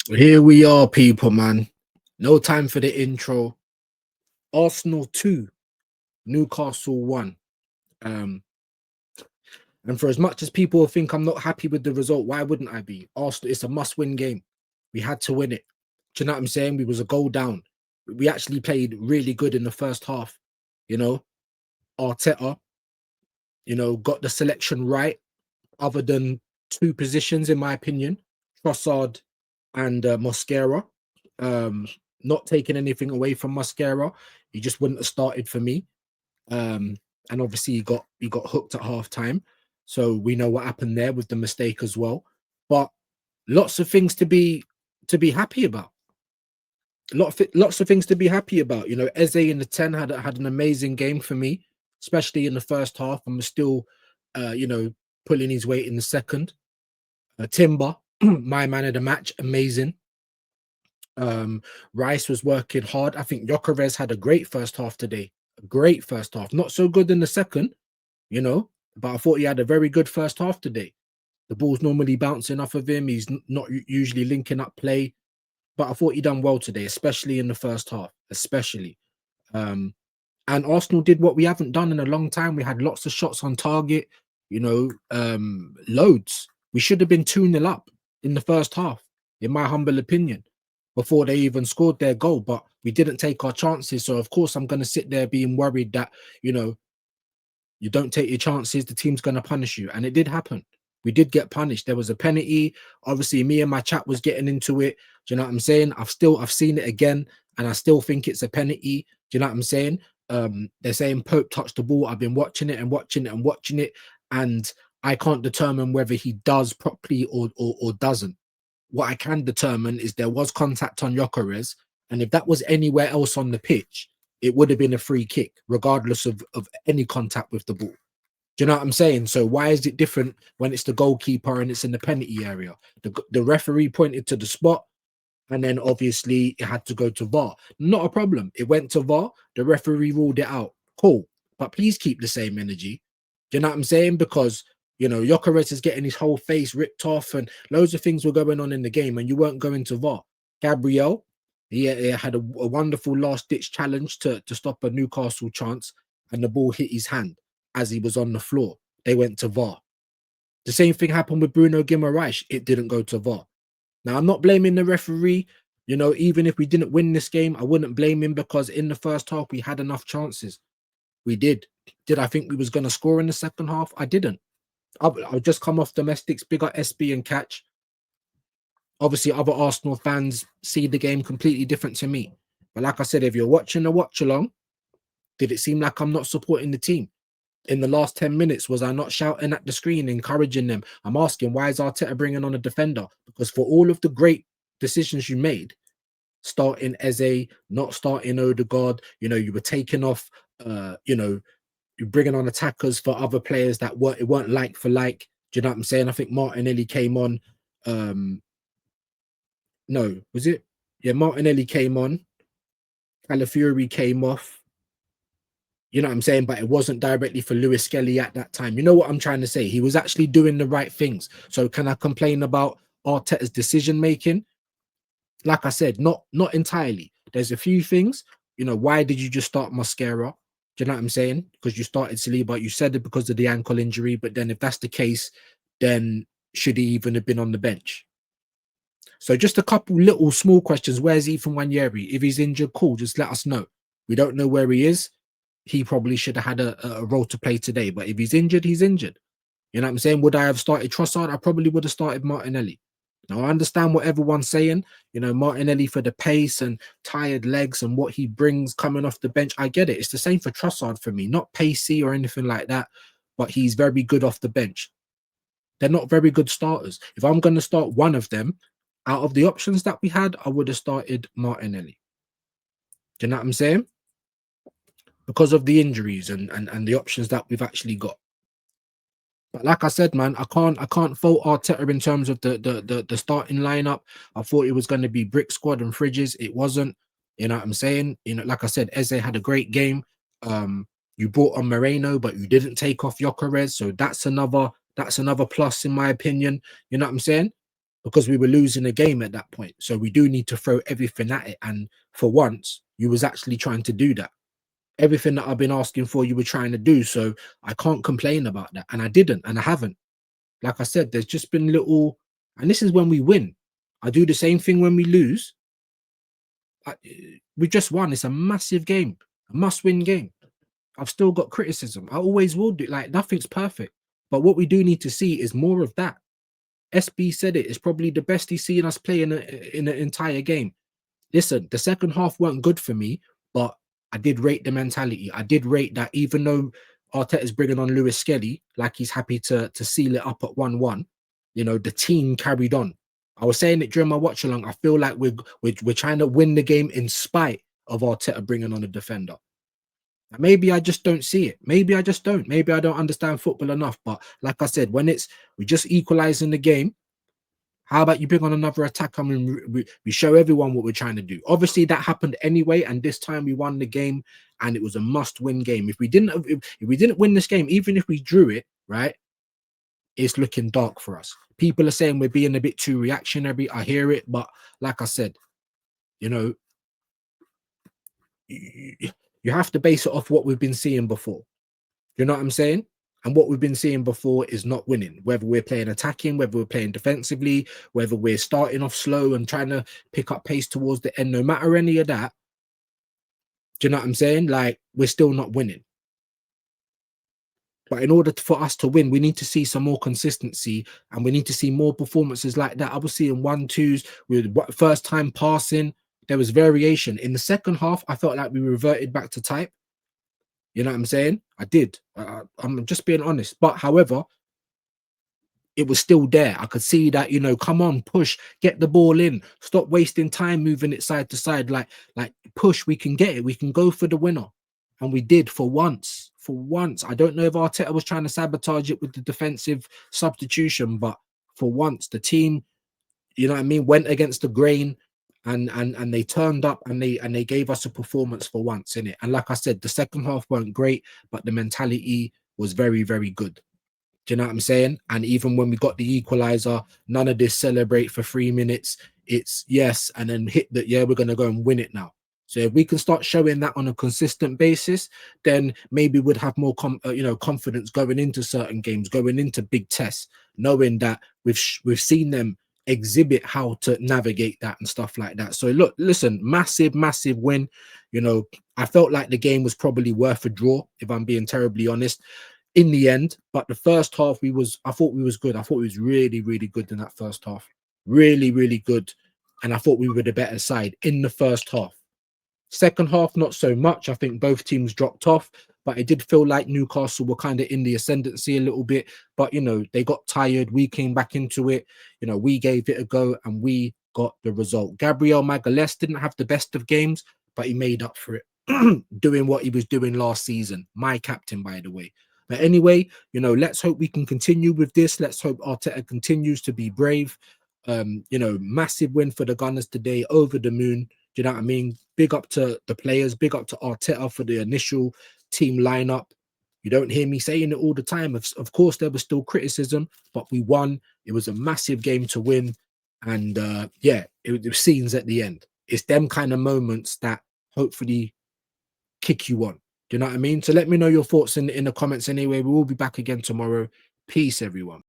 Here we are, people, man. No time for the intro. Arsenal 2, Newcastle 1. Um, and for as much as people think I'm not happy with the result, why wouldn't I be? Arsenal, it's a must-win game. We had to win it. Do you know what I'm saying? We was a goal down. We actually played really good in the first half. You know, Arteta, got the selection right, other than two positions, in my opinion, Trossard and Mosquera. Um, Not taking anything away from Mosquera, he just wouldn't have started for me. Um, and obviously he got hooked at half time, so we know what happened there with the mistake as well. But lots of things to be happy about. Lots of things to be happy about. Eze in the 10 had an amazing game for me, especially in the first half, and was still, pulling his weight in the second. Timber, my man of the match, amazing. Rice was working hard. I think Jokeres had a great first half today. A great first half. Not so good in the second, but I thought he had a very good first half today. The ball's normally bouncing off of him. He's not usually linking up play, but I thought he done well today, especially in the first half, especially. Um, and Arsenal did what we haven't done in a long time. We had lots of shots on target, loads. We should have been 2-0 up in the first half, in my humble opinion, before they even scored their goal. But we didn't take our chances. So, of course, I'm going to sit there being worried that, you don't take your chances, the team's going to punish you. And it did happen. We did get punished. There was a penalty. Obviously, me and my chat was getting into it. Do you know what I'm saying? I've seen it again, and I still think it's a penalty. Do you know what I'm saying? They're saying Pope touched the ball. I've been watching it and watching it and watching it, and I can't determine whether he does properly or doesn't. What I can determine is there was contact on Jokeres, and if that was anywhere else on the pitch, it would have been a free kick, regardless of any contact with the ball. Do you know what I'm saying? So why is it different when it's the goalkeeper and it's in the penalty area? The referee pointed to the spot, and then obviously it had to go to VAR. Not a problem. It went to VAR. The referee ruled it out. Cool. But please keep the same energy. Do you know what I'm saying? Because Jokeres is getting his whole face ripped off, and loads of things were going on in the game, and you weren't going to VAR. Gabriel, he had a wonderful last ditch challenge to stop a Newcastle chance, and the ball hit his hand as he was on the floor. They went to VAR. The same thing happened with Bruno Guimaraes. It didn't go to VAR. Now, I'm not blaming the referee. Even if we didn't win this game, I wouldn't blame him, because in the first half, we had enough chances. We did. Did I think we was going to score in the second half? I didn't. I'll just come off domestics, big up SB and Catch. Obviously, other Arsenal fans see the game completely different to me. But like I said, if you're watching the watch along, did it seem like I'm not supporting the team? In the last 10 minutes, was I not shouting at the screen, encouraging them? I'm asking, why is Arteta bringing on a defender? Because for all of the great decisions you made, starting Eze, not starting Odegaard, you were taking off, you're bringing on attackers for other players that weren't like for like. Do you know what I'm saying? I think Martinelli came on. No, was it? Yeah, Martinelli came on. Calafiori came off. You know what I'm saying? But it wasn't directly for Lewis Skelly at that time. You know what I'm trying to say? He was actually doing the right things. So can I complain about Arteta's decision making? Like I said, not entirely. There's a few things. Why did you just start Mosquera? Do you know what I'm saying? Because you started Saliba. You said it because of the ankle injury. But then if that's the case, then should he even have been on the bench? So just a couple little small questions. Where's Ethan Wanyeri? If he's injured, cool. Just let us know. We don't know where he is. He probably should have had a role to play today. But if he's injured, he's injured. You know what I'm saying? Would I have started Trossard? I probably would have started Martinelli. Now, I understand what everyone's saying. Martinelli for the pace and tired legs and what he brings coming off the bench. I get it. It's the same for Trossard for me. Not pacey or anything like that, but he's very good off the bench. They're not very good starters. If I'm going to start one of them, out of the options that we had, I would have started Martinelli. Do you know what I'm saying? Because of the injuries and the options that we've actually got. But like I said, man, I can't fault Arteta in terms of the starting lineup. I thought it was going to be brick squad and fridges. It wasn't. You know what I'm saying? Like I said, Eze had a great game. You brought on Moreno, but you didn't take off Jokeres, so that's another plus in my opinion. You know what I'm saying? because we were losing a game at that point. So we do need to throw everything at it. And for once, you was actually trying to do that. Everything that I've been asking for, you were trying to do. So I can't complain about that. And I didn't, and I haven't. Like I said, there's just been little, and this is when we win. I do the same thing when we lose. I, we just won. It's a massive game, a must-win game. I've still got criticism. I always will do. Like nothing's perfect, but what we do need to see is more of that. SB said it. It's probably the best he's seen us play in an entire game. Listen, the second half weren't good for me, but I did rate the mentality. I did rate that even though Arteta's bringing on Lewis Skelly, like he's happy to seal it up at 1-1, you know, the team carried on. I was saying it during my watch along. I feel like we're trying to win the game in spite of Arteta bringing on a defender. Maybe I just don't see it. Maybe I just don't. Maybe I don't understand football enough. But like I said, when we just equalize in the game, how about you bring on another attacker and we show everyone what we're trying to do? Obviously, that happened anyway, and this time we won the game, and it was a must-win game. If we didn't win this game, even if we drew it, right, it's looking dark for us. People are saying we're being a bit too reactionary. I hear it, but like I said, you know, you have to base it off what we've been seeing before. You know what I'm saying? And what we've been seeing before is not winning, whether we're playing attacking, whether we're playing defensively, whether we're starting off slow and trying to pick up pace towards the end. No matter any of that, do you know what I'm saying? Like, we're still not winning. But in order for us to win, we need to see some more consistency, and we need to see more performances like that. I was seeing 1-2s with first time passing. There was variation. In the second half, I felt like we reverted back to type. You know what I'm saying? I did. I'm just being honest. But however, it was still there. I could see that, you know, come on, push, get the ball in, stop wasting time moving it side to side. Like push, we can get it. We can go for the winner. And we did for once. For once. I don't know if Arteta was trying to sabotage it with the defensive substitution, but for once, the team, you know what I mean, went against the grain, and they turned up, and they gave us a performance for once in it. And like I said, the second half weren't great, but the mentality was very, very good. Do you know what I'm saying? And even when we got the equalizer, none of this celebrate for 3 minutes. It's yes, and then hit that. Yeah, we're gonna go and win it now. So if we can start showing that on a consistent basis, then maybe we'd have more confidence going into certain games, going into big tests, knowing that we've seen them exhibit how to navigate that and stuff like that. So look, listen, massive win. You know, I felt like the game was probably worth a draw, if I'm being terribly honest, in the end. But the first half, I thought we was good. I thought we was really good in that first half. Really good. And I thought we were the better side in the first half. Second half, not so much. I think both teams dropped off, but it did feel like Newcastle were kind of in the ascendancy a little bit. But, you know, they got tired. We came back into it. You know, we gave it a go and we got the result. Gabriel Magalhaes didn't have the best of games, but he made up for it, doing what he was doing last season. My captain, by the way. But anyway, you know, let's hope we can continue with this. Let's hope Arteta continues to be brave. You know, massive win for the Gunners today, over the moon. Do you know what I mean? Big up to the players, big up to Arteta for the initial team lineup. You don't hear me saying it all the time. Of course, there was still criticism, but we won. It was a massive game to win. And yeah, it was scenes at the end. It's them kind of moments that hopefully kick you on. Do you know what I mean? So let me know your thoughts in the comments anyway. We will be back again tomorrow. Peace, everyone.